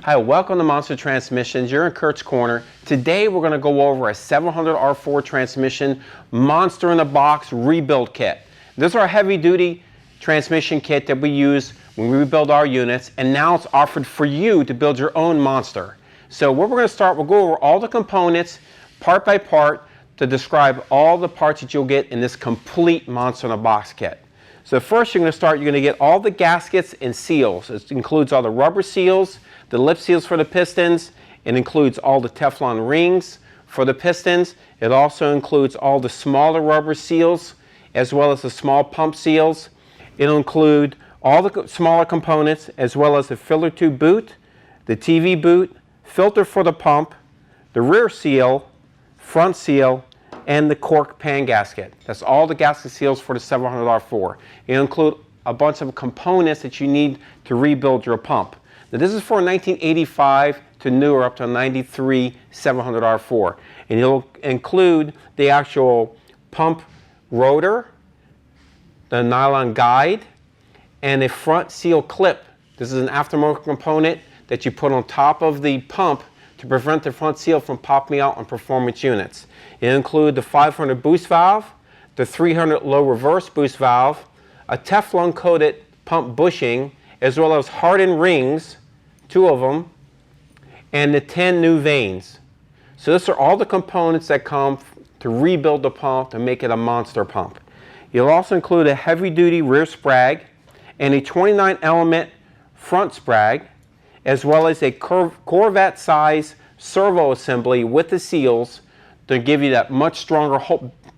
Hi, welcome to Monster Transmissions. You're in Curt's Corner. Today we're going to go over a 700R4 transmission monster in a box rebuild kit. This is our heavy duty transmission kit that we use when we rebuild our units, and now it's offered for you to build your own monster. So what we're going to start, we'll go over all the components part by part to describe all the parts that you'll get in this complete monster in a box kit. So first you're going to get all the gaskets and seals. It includes all the rubber seals, the lip seals for the pistons. It includes all the Teflon rings for the pistons. It also includes all the smaller rubber seals as well as the small pump seals. It'll include all the smaller components as well as the filler tube boot, the TV boot, filter for the pump, the rear seal, front seal, and the cork pan gasket. That's all the gasket seals for the 700R4. It'll include a bunch of components that you need to rebuild your pump. Now this is for 1985 to newer up to 93 700R4. And it'll include the actual pump rotor, the nylon guide, and a front seal clip. This is an aftermarket component that you put on top of the pump to prevent the front seal from popping out on performance units. It includes the 500 boost valve, the 300 low reverse boost valve, a Teflon coated pump bushing, as well as hardened rings, 2 of them, and the 10 new vanes. So these are all the components that come to rebuild the pump to make it a monster pump. You'll also include a heavy duty rear sprag and a 29 element front sprag, as well as a Corvette size servo assembly with the seals to give you that much stronger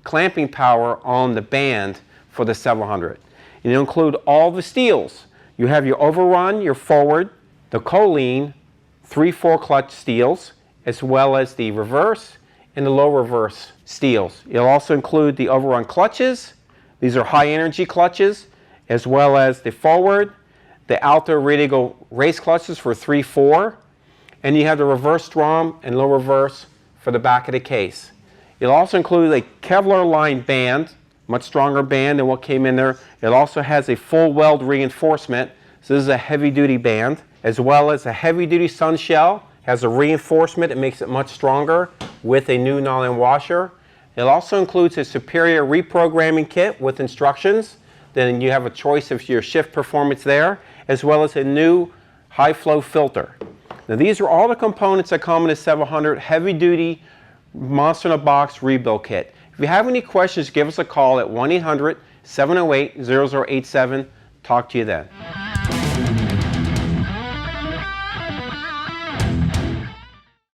clamping power on the band for the 700. And it'll include all the steels. You have your overrun, your forward, the choline, 3/4 clutch steels, as well as the reverse and the low reverse steels. It'll also include the overrun clutches. These are high energy clutches, as well as the forward, the Alto radial race clutches for 3/4, and you have the reverse drum and low reverse for the back of the case. It'll also include a Kevlar lined band, much stronger band than what came in there. It also has a full weld reinforcement, so this is a heavy duty band, as well as a heavy duty sun shell, has a reinforcement that makes it much stronger with a new nylon washer. It also includes a superior reprogramming kit with instructions. Then you have a choice of your shift performance there, as well as a new high flow filter. Now these are all the components that come in a 700 heavy duty monster in a box rebuild kit. If you have any questions, give us a call at 1-800-708-0087. Talk to you then.